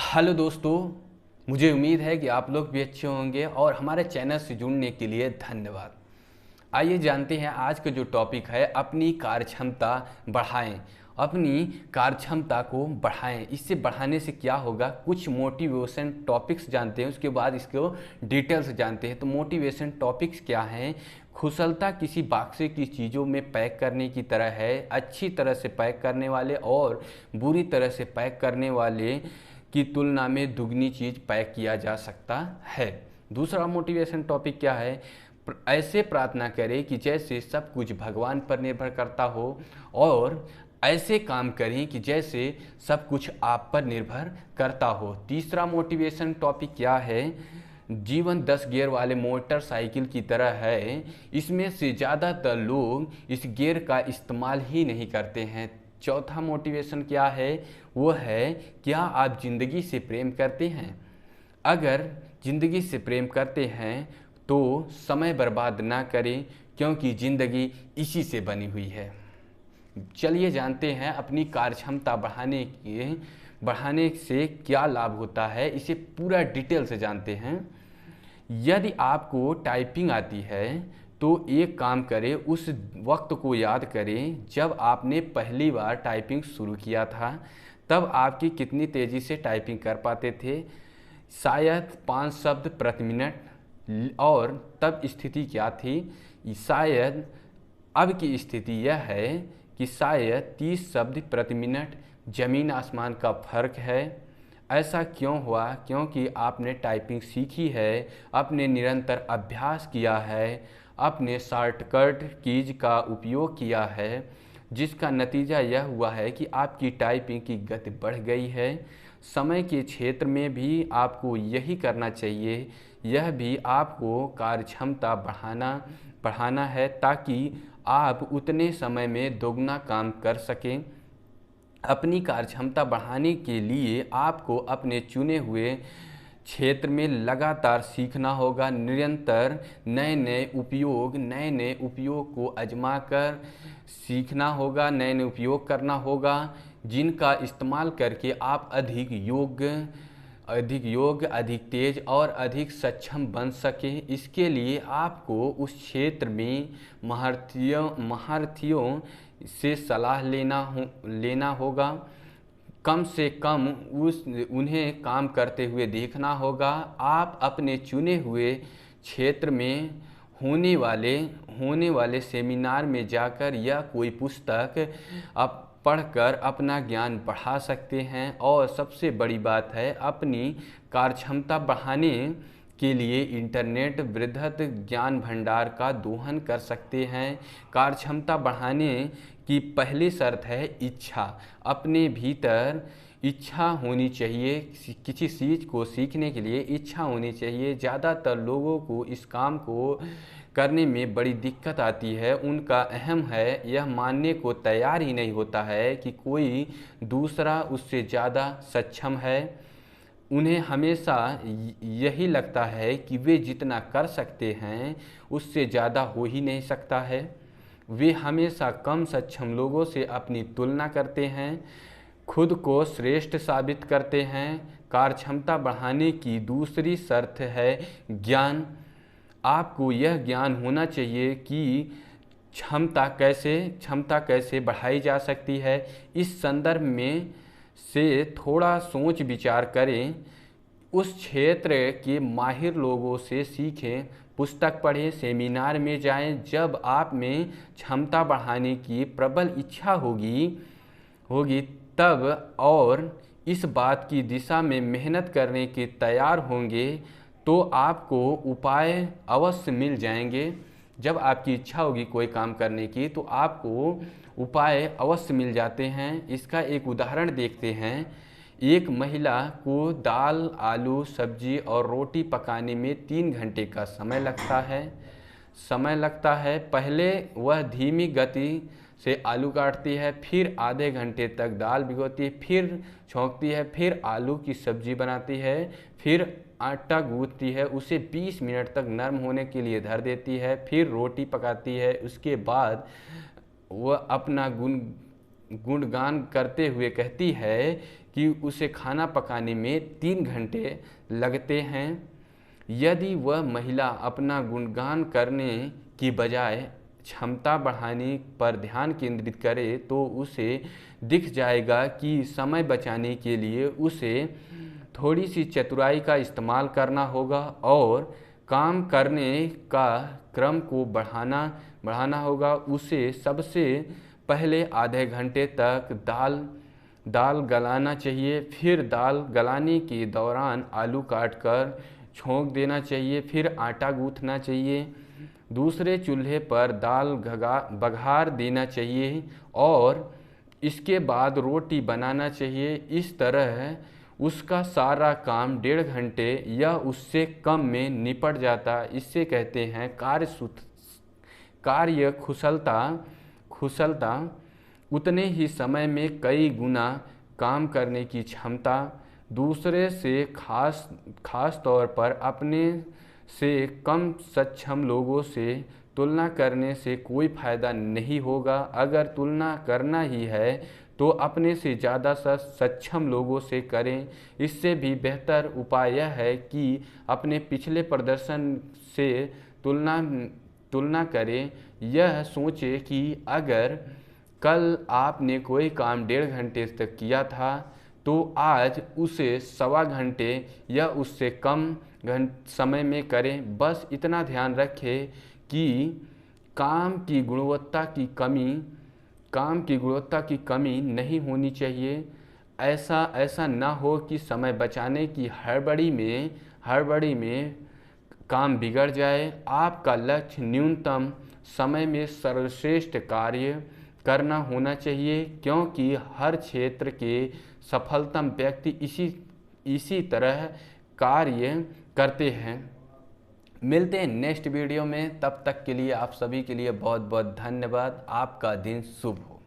Hello दोस्तों, मुझे उम्मीद है कि आप लोग भी अच्छे होंगे और हमारे चैनल से जुड़ने के लिए धन्यवाद। आइए जानते हैं आज का जो टॉपिक है, अपनी कार्यक्षमता बढ़ाएं। अपनी कार्यक्षमता को बढ़ाएं, इससे बढ़ाने से क्या होगा, कुछ मोटिवेशन टॉपिक्स जानते हैं, उसके बाद इसको डिटेल से जानते हैं। तो मोटिवेशन टॉपिक्स क्या हैं? कुशलता किसी बक्से की चीज़ों में पैक करने की तरह है। अच्छी तरह से पैक करने वाले और बुरी तरह से पैक करने वाले की तुलना में दुगनी चीज़ पैक किया जा सकता है। दूसरा मोटिवेशन टॉपिक क्या है? ऐसे प्रार्थना करें कि जैसे सब कुछ भगवान पर निर्भर करता हो और ऐसे काम करें कि जैसे सब कुछ आप पर निर्भर करता हो। तीसरा मोटिवेशन टॉपिक क्या है? जीवन 10 गियर वाले मोटरसाइकिल की तरह है, इसमें से ज़्यादातर लोग इस गियर का इस्तेमाल ही नहीं करते हैं। चौथा मोटिवेशन क्या है? वो है, क्या आप ज़िंदगी से प्रेम करते हैं? अगर ज़िंदगी से प्रेम करते हैं तो समय बर्बाद ना करें, क्योंकि ज़िंदगी इसी से बनी हुई है। चलिए जानते हैं अपनी कार्यक्षमता बढ़ाने से क्या लाभ होता है, इसे पूरा डिटेल से जानते हैं। यदि आपको टाइपिंग आती है तो एक काम करें, उस वक्त को याद करें जब आपने पहली बार टाइपिंग शुरू किया था। तब आपकी कितनी तेज़ी से टाइपिंग कर पाते थे? शायद 5 शब्द प्रति मिनट। और तब स्थिति क्या थी? शायद अब की स्थिति यह है कि शायद 30 शब्द प्रति मिनट। ज़मीन आसमान का फ़र्क है। ऐसा क्यों हुआ? क्योंकि आपने टाइपिंग सीखी है, आपने निरंतर अभ्यास किया है, आपने शॉर्टकट कीज का उपयोग किया है, जिसका नतीजा यह हुआ है कि आपकी टाइपिंग की गति बढ़ गई है। समय के क्षेत्र में भी आपको यही करना चाहिए। यह भी आपको कार्यक्षमता बढ़ाना है ताकि आप उतने समय में दोगुना काम कर सकें। अपनी कार्यक्षमता बढ़ाने के लिए आपको अपने चुने हुए क्षेत्र में लगातार सीखना होगा। निरंतर नए नए उपयोग को आजमा कर सीखना होगा, नए नए उपयोग करना होगा, जिनका इस्तेमाल करके आप अधिक योग्य, अधिक तेज और अधिक सक्षम बन सकें। इसके लिए आपको उस क्षेत्र में महारथियों से सलाह लेना होगा। कम से कम उन्हें काम करते हुए देखना होगा। आप अपने चुने हुए क्षेत्र में होने वाले सेमिनार में जाकर या कोई पुस्तक आप पढ़कर अपना ज्ञान बढ़ा सकते हैं। और सबसे बड़ी बात है, अपनी कार्यक्षमता बढ़ाने के लिए इंटरनेट वृहद ज्ञान भंडार का दोहन कर सकते हैं। कार्यक्षमता बढ़ाने की पहली शर्त है इच्छा। अपने भीतर इच्छा होनी चाहिए। किसी चीज़ को सीखने के लिए इच्छा होनी चाहिए। ज़्यादातर लोगों को इस काम को करने में बड़ी दिक्कत आती है। उनका अहम है, यह मानने को तैयार ही नहीं होता है कि कोई दूसरा उससे ज़्यादा सक्षम है। उन्हें हमेशा यही लगता है कि वे जितना कर सकते हैं उससे ज़्यादा हो ही नहीं सकता है। वे हमेशा कम सक्षम लोगों से अपनी तुलना करते हैं, खुद को श्रेष्ठ साबित करते हैं। कार्यक्षमता बढ़ाने की दूसरी शर्त है ज्ञान। आपको यह ज्ञान होना चाहिए कि क्षमता कैसे बढ़ाई जा सकती है। इस संदर्भ में से थोड़ा सोच विचार करें, उस क्षेत्र के माहिर लोगों से सीखें, पुस्तक पढ़ें, सेमिनार में जाएं। जब आप में क्षमता बढ़ाने की प्रबल इच्छा होगी तब और इस बात की दिशा में मेहनत करने के तैयार होंगे तो आपको उपाय अवश्य मिल जाएंगे। जब आपकी इच्छा होगी कोई काम करने की तो आपको उपाय अवश्य मिल जाते हैं। इसका एक उदाहरण देखते हैं। एक महिला को दाल, आलू, सब्जी और रोटी पकाने में 3 घंटे का समय लगता है। पहले वह धीमी गति से आलू काटती है, फिर आधे घंटे तक दाल भिगोती है, फिर छौंकती है, फिर आलू की सब्जी बनाती है, फिर आटा गूंथती है, उसे 20 मिनट तक नरम होने के लिए धर देती है, फिर रोटी पकाती है। उसके बाद वह अपना गुणगान करते हुए कहती है कि उसे खाना पकाने में 3 घंटे लगते हैं। यदि वह महिला अपना गुणगान करने की बजाय क्षमता बढ़ाने पर ध्यान केंद्रित करे तो उसे दिख जाएगा कि समय बचाने के लिए उसे थोड़ी सी चतुराई का इस्तेमाल करना होगा और काम करने का क्रम को बढ़ाना होगा। उसे सबसे पहले आधे घंटे तक दाल गलाना चाहिए, फिर दाल गलाने के दौरान आलू काटकर छोंक देना चाहिए, फिर आटा गूंथना चाहिए, दूसरे चूल्हे पर दाल बघार देना चाहिए और इसके बाद रोटी बनाना चाहिए। इस तरह उसका सारा काम 1.5 घंटे या उससे कम में निपट जाता। इससे कहते हैं कार्य कुशलता। उतने ही समय में कई गुना काम करने की क्षमता। दूसरे से खास तौर पर अपने से कम सक्षम लोगों से तुलना करने से कोई फायदा नहीं होगा। अगर तुलना करना ही है तो अपने से ज़्यादा सक्षम लोगों से करें। इससे भी बेहतर उपाय यह है कि अपने पिछले प्रदर्शन से तुलना करें। यह सोचें कि अगर कल आपने कोई काम 1.5 घंटे तक किया था तो आज उसे 1.25 घंटे या उससे कम समय में करें। बस इतना ध्यान रखें कि काम की गुणवत्ता की कमी नहीं होनी चाहिए। ऐसा ना हो कि समय बचाने की हड़बड़ी में काम बिगड़ जाए। आपका लक्ष्य न्यूनतम समय में सर्वश्रेष्ठ कार्य करना होना चाहिए, क्योंकि हर क्षेत्र के सफलतम व्यक्ति इसी तरह कार्य करते हैं। मिलते हैं नेक्स्ट वीडियो में, तब तक के लिए आप सभी के लिए बहुत बहुत धन्यवाद। आपका दिन शुभ हो।